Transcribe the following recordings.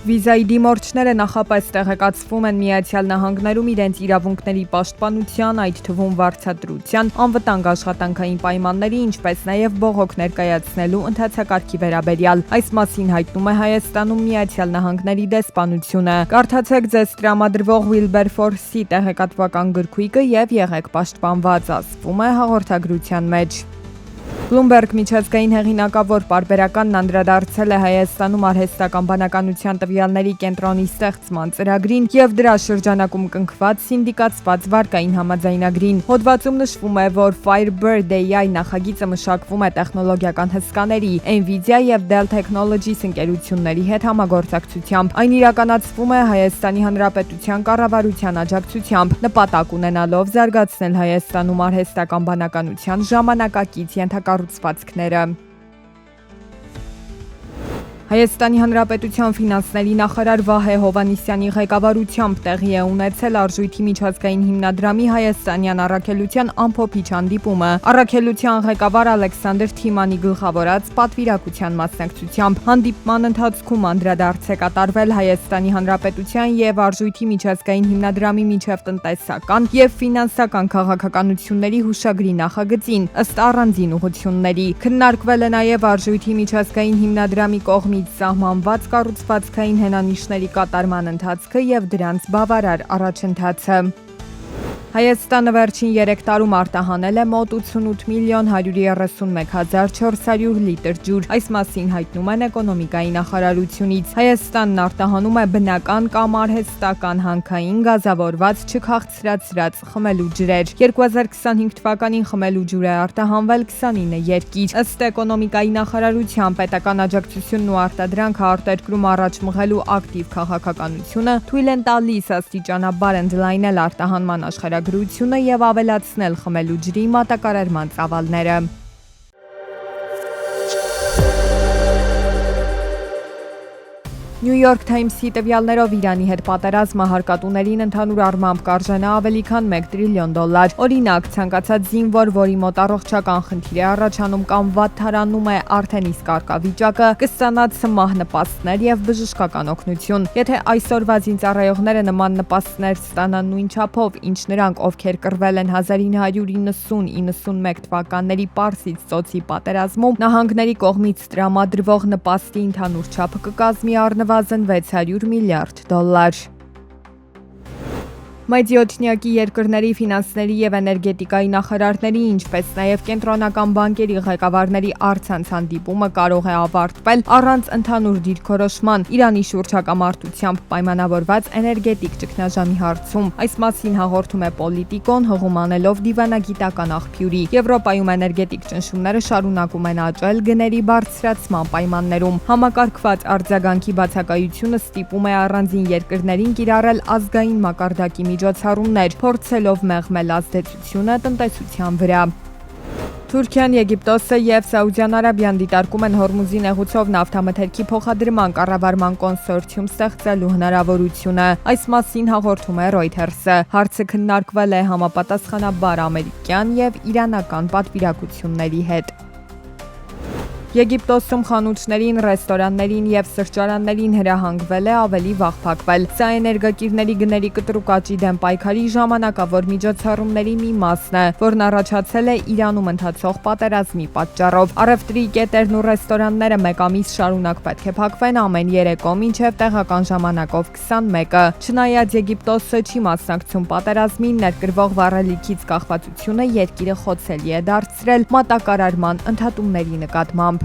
Վիզայի դիմորդները նախապես տեղեկացվում են Միացյալ Նահանգներում իրենց իրավունքների պաշտպանության, այդ թվում վարձատրության, անվտանգ աշխատանքային պայմանների, ինչպես նաև բողոք ներկայացնելու ընթացակարգի վերաբերյալ։ Այս մասին հայտնում է Հայաստանում Միացյալ Նահանգների դեսպանությունը։ Կարդացեք ձեզ տրամադրվող Wilberforce-ի տեղեկատվական գրքույկը եւ եղեք պաշտպանված, ասվում է հաղորդագրության մեջ։ Bloomberg միջազգային հեղինակավոր պարբերականն անդրադարձել է Հայաստանում արհեստական բանականության տվյալների կենտրոնի ստեղծման ծրագրին եւ դրա շրջանակում կնքված սինդիկացված վարկային համաձայնագրին։ Հոդվածում նշվում է, որ Firebird AI նախագիծը մշակվում է տեխնոլոգիական հսկաների Nvidia եւ Dell Technologies ընկերությունների հետ համագործակցությամբ։ Այն իրականացվում է Հայաստանի Հանրապետության կառավարության աջակցությամբ, նպատակ ունենալով զարգացնել Հայաստանում արհեստական բանականության ժամանակակից ենթակառուցվածքները։ Հայաստանի Հանրապետության ֆինանսների նախարար Վահե Հովհաննիսյանի ղեկավարությամբ տեղի է ունեցել Արժույթի միջազգային հիմնադրամի հայաստանյան առաքելության ամփոփիչ հանդիպումը։ Առաքելության ղեկավար Ալեքսանդր Թիմանի գլխավորած պատվիրակության մասնակցությամբ հանդիպման ընթացքում անդրադարձ է կատարվել Հայաստանի Հանրապետության եւ Արժույթի միջազգային հիմնադրամի միջև տնտեսական եւ ֆինանսական քաղաքականությունների հուշագրի նախագծին ըստ առանձին ուղղությունների։ Քննարկվել է նաեւ Արժույթի միջազգային հիմնադրամի կողմից սահմանված կառուցվածքային հենանիշների կատարման ընթացքը եւ դրանց բավարար առաջընթացը։ Հայաստանը վերջին 3 տարում արտահանել է մոտ 88 միլիոն 131 հազար 400 լիտր ջուր։ Այս մասին հայտնում են էկոնոմիկայի նախարարությունից։ Հայաստանն արտահանում է բնական կամ արհեստական հանքային գազավորված չքաղցրացրած խմելու ջրեր։ 2025 թվականին խմելու ջուր է արտահանվել 29 երկիր։ Ըստ էկոնոմիկայի նախարարության պետական աջակցությունն ու արտադրանքը արտերկրում առաջ մղելու ակտիվ քաղաքականությունը թույլ են տալիս աստիճանաբար ընդլայնել արտահանման աշխարհագրությունը եւ ավելացնել խմելու ջրի մատակարարման ծավալները։ New York Times-ի տվյալներով Իրանի հետ պատերազմը հարկատուներին ընդհանուր առմամբ կարժենա ավելի քան $1 տրիլիոն։ Օրինակ, ցանկացած զինվոր, որի մոտ առողջական խնդիր է առաջանում կամ վատթարանում է արդեն իսկ առկա վիճակը, կստանա սմահ նպաստներ եւ բժշկական օգնություն։ Եթե այսօրվա զինծառայողները նման նպաստներ ստանան նույն չափով, ինչ նրանք, ովքեր կռվել են 1990-91 թվականների Պարսից ծոցի պատերազմում, նահանգների կողմից տրամադրվող նպաստի ընդհանուր չափը կկազմի առնվազն $600 միլիարդ։ Մայրցիոտնյակի երկրների ֆինանսների եւ էներգետիկայի նախարարների, ինչպես նաեւ կենտրոնական բանկերի ղեկավարների առցանց հանդիպումը կարող է ավարտվել առանց ընդհանուր դիրքորոշման Իրանի շուրջ հակամարտությամբ պայմանավորված էներգետիկ ճգնաժամի հարցում։ Այս մասին հաղորդում է Պոլիտիկոն, հղում անելով դիվանագիտական աղբյուրի։ Եվրոպայում էներգետիկ ճնշումները շարունակում են աճել գների բարձրացման պայմաններում։ Համակարգված արձագանքի բացակայությունը ստիպում է առանձին երկրներին կիրառել ազգային մակարդակի միջոցառումներ, փորձելով մեղմել ազդեցությունը տնտեսության վրա։ Թուրքիան, Եգիպտոսը եւ Սաուդյան Արաբիան դիտարկում են Հորմուզի նեղուցով նավթամթերքի փոխադրման կառավարման կոնսորցիում ստեղծելու հնարավորությունը։ Այս մասին հաղորդում է Reuters-ը։ Հարցը քննարկվել է համապատասխանաբար ամերիկյան եւ իրանական պատվիրակությունների հետ։ Եգիպտոսում խանութներին, ռեստորաններին եւ սրճարաններին հրահանգվել է ավելի վաղ փակվել։ Սա էներգակիրների գների կտրուկ աճի դեմ պայքարի ժամանակավոր միջոցառումների մի մասն է, որն առաջացել է Իրանում ընթացող պատերազմի պատճառով։ Առևտրի կետերն ու ռեստորանները մեկ ամիս շարունակ պետք է փակվեն ամեն երեկո մինչև տեղական ժամանակով 21-ը։ Չնայած Եգիպտոսը չի մասնակցում պատերազմին, ներկրվող վառելիքից կախվածությունը երկիրը խոցելի է դարձրել մատակարարման ընդհատումների նկատմամբ։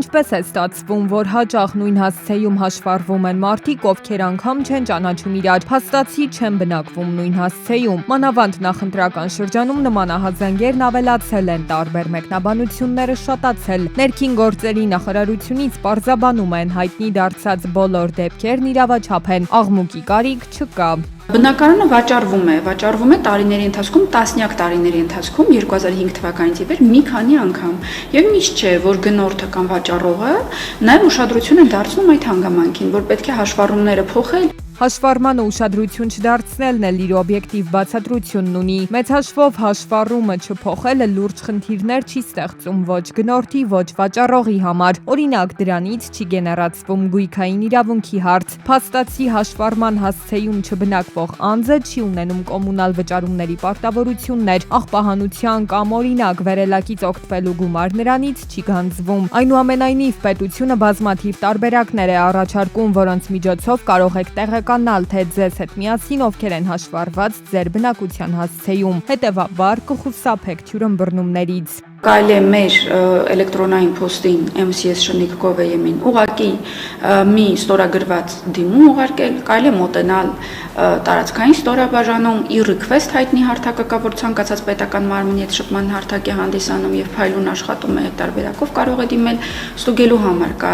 Ինչպես է ստացվում, որ հաճախ նույն հասցեում հաշվառվում են մարդիկ, ովքեր անգամ չեն ճանաչում իրար, փաստացի չեն բնակվում նույն հասցեում։ Մանավանդ նախընտրական շրջանում նման ահազանգերն ավելացել են, տարբեր մեկնաբանությունները շատացել։ Ներքին գործերի նախարարությունից պարզաբանում են, հայտնի դարձած բոլոր դեպքերն իրավաչափ են, աղմուկի կարիք չկա։ Բնակարանը վաճառվում է տարիների ընթացքում, տասնյակ տարիների ընթացքում 2005 թվականից ի վեր մի քանի անգամ։ Եվ միշտ չէ, որ գնորդը կամ վաճառողը նաև ուշադրություն է դարձնում այդ հանգամանքին, որ պետք է հաշվառումները փոխել։ Հաշվառմանը ուշադրություն չդարձնելն էլ իր օբյեկտիվ բացատրությունն ունի։ Մեծ հաշվով հաշվառումը չփոխելը լուրջ խնդիրներ չի ստեղծում ոչ գնորդի, ոչ վաճառողի համար։ Օրինակ, դրանից չի գեներացվում գույքային իրավունքի հարց։ Փաստացի հաշվառման հասցեում չբնակվող անձը չի ունենում կոմունալ վճարումների պարտավորություններ, աղբահանության կամ օրինակ վերելակից օգտվելու գումար նրանից չի գանձվում։ Այնուամենայնիվ, պետությունը բազմաթիվ տարբերակներ է առաջարկում, որոնց միջոցով կարող եք տեղեկանալ, թե ձեզ հետ միասին ովքեր են հաշվառված ձեր բնակության հասցեում։ Հետևաբար կխուսափեք թյուրըմբռնումներից։ Կարելի է մեր էլեկտրոնային փոստին MCS շնիկ.gov.am-ին ուղղակի մի ստորագրված դիմում ուղարկել, կարելի է մոտենալ տարածքային ստորաբաժանում, e-request հայտնի հարթակը կա, որ ցանկացած պետական մարմնի հետ շփման հարթակ է հանդիսանում եւ փայլուն աշխատում է, այդ տարբերակով կարող է դիմել, ստուգելու համար կա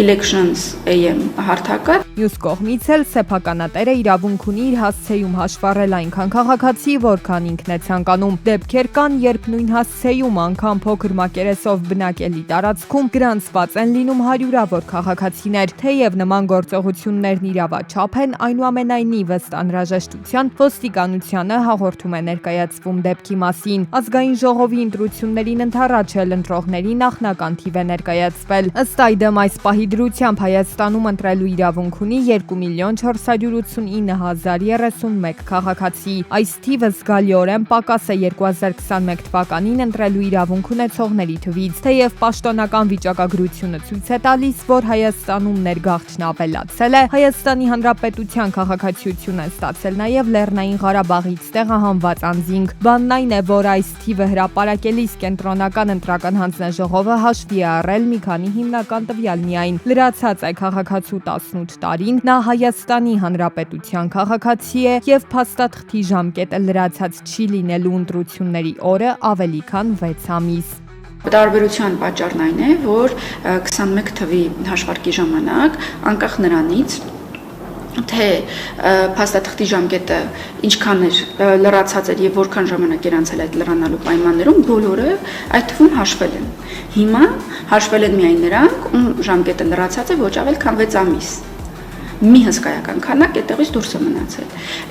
elections.am հարթակը։ Մյուս կողմից էլ սեփականատերը իրավունք ունի իր հասցեում հաշվառել այնքան քաղաքացի, որքան ինքն է ցանկանում։ Դեպքեր կան, երբ նույն հասցեում անգամ փոքր մակերեսով բնակելի տարածքում գրանցված են լինում հարյուրավոր քաղաքացիներ, թեև նման գործողություններն իրավաչափ են, այնուամենայնիվ ըստ անհրաժեշտության ոստիկանությանը հաղորդում է ներկայացվում դեպքի մասին։ Ազգային ժողովի ընտրություններին ընդառաջ էլ ընտրողների նախնական թիվ է ներկայացվել։ Ըստ այդմ այս պահի դրությամբ Հայաստանում ընտրելու իրավունք ունի 2,489,031 քաղաքացի։ Այս թիվը զգալիորեն պակաս է 2021 թվականին ընտրելու իրավունք ունեցողների թվից, թեև պաշտոնական վիճակագրությունը ցույց է տալիս, որ Հայաստանում ներգաղթն ավելացել է, Հայաստանի Հանրապետության քաղաքացիություն են ստացել նաև Լեռնային Ղարաբաղից տեղահանված անձինք։ Բանն այն է, որ այս թիվը հրապարակելիս կենտրոնական ընտրական հանձնաժողովը հաշվի է առել մի քանի հիմնական տվյալ միայն։ Լրացած է քաղաքացու 18 տարին, նա Հայաստանի Հանրապետության քաղաքացի է եւ փաստաթղթի ժամկետը լրացած չի լինելու ընտրությունների օրը ավելի քան 6 ամիս։ Տարբերության պատճառն այն է, որ 21 թվի հաշվարկի ժամանակ անկախ նրանից թե փաստաթղթի ժամկետը ինչքան էր լրացած էր եւ որքան ժամանակ էր անցել այդ լրանալու պայմաններում, բոլորը այդ թվում հաշվել են։ Հիմա հաշվել են միայն նրանք, ում ժամկետը լրացած է ոչ ավել քան 6 ամիս։ Մի հսկայական քանակ այդտեղից դուրս է մնացել։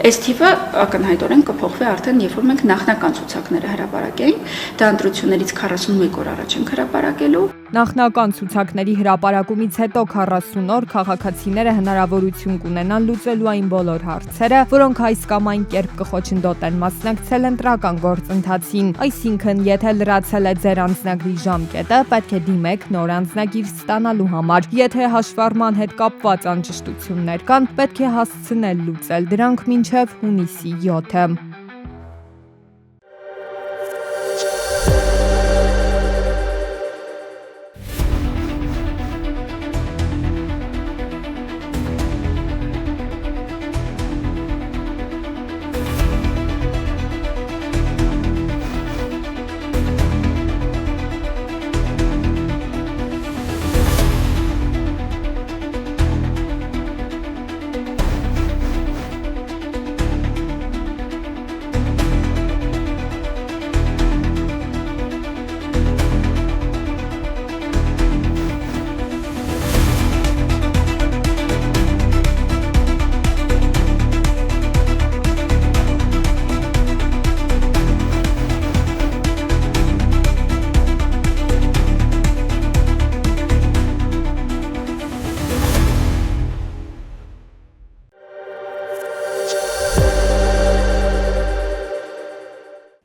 Այս թիվը ակնհայտորեն կփոխվի արդեն, երբ որ մենք նախնական ցուցակները հրապարակենք, դա ընտրություններից 41 օր առաջ ենք հրապարակելու։ Նախնական ցուցակների հրապարակումից հետո 40 օր քաղաքացիները հնարավորություն կունենան լուծելու այն բոլոր հարցերը, որոնք այս կամ այն կերպ կխոչընդոտեն մասնակցել ընտրական գործընթացին։ Այսինքն, եթե լրացել է ձեր անձնագրի ժամկետը, պետք է դիմեք նոր անձնագիր ստանալու համար։ Եթե հաշվառման հետ կապված անճշտություններ կան, պետք է հասցնել լուծել դրանք մինչև հունիսի 7-ը։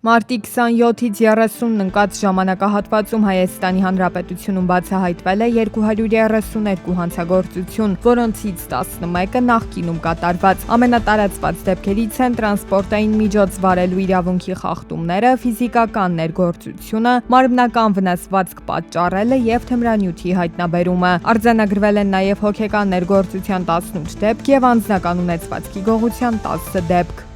Մարտի 27-ից 30-ն ընկած ժամանակահատվածում Հայաստանի Հանրապետությունում բացահայտվել է 232 հանցագործություն, որոնցից 11-ը նախկինում կատարված։ Ամենատարածված դեպքերից են տրանսպորտային միջոց վարելու իրավունքի խախտումները, ֆիզիկական ներգործությունը, մարմնական վնասվածք պատճառելը եւ թմրանյութի հայտնաբերումը։ Արձանագրվել են նաեւ հոգեկան ներգործության 18 դեպք եւ անձնական ունեցվածքի գողության 10 դեպք։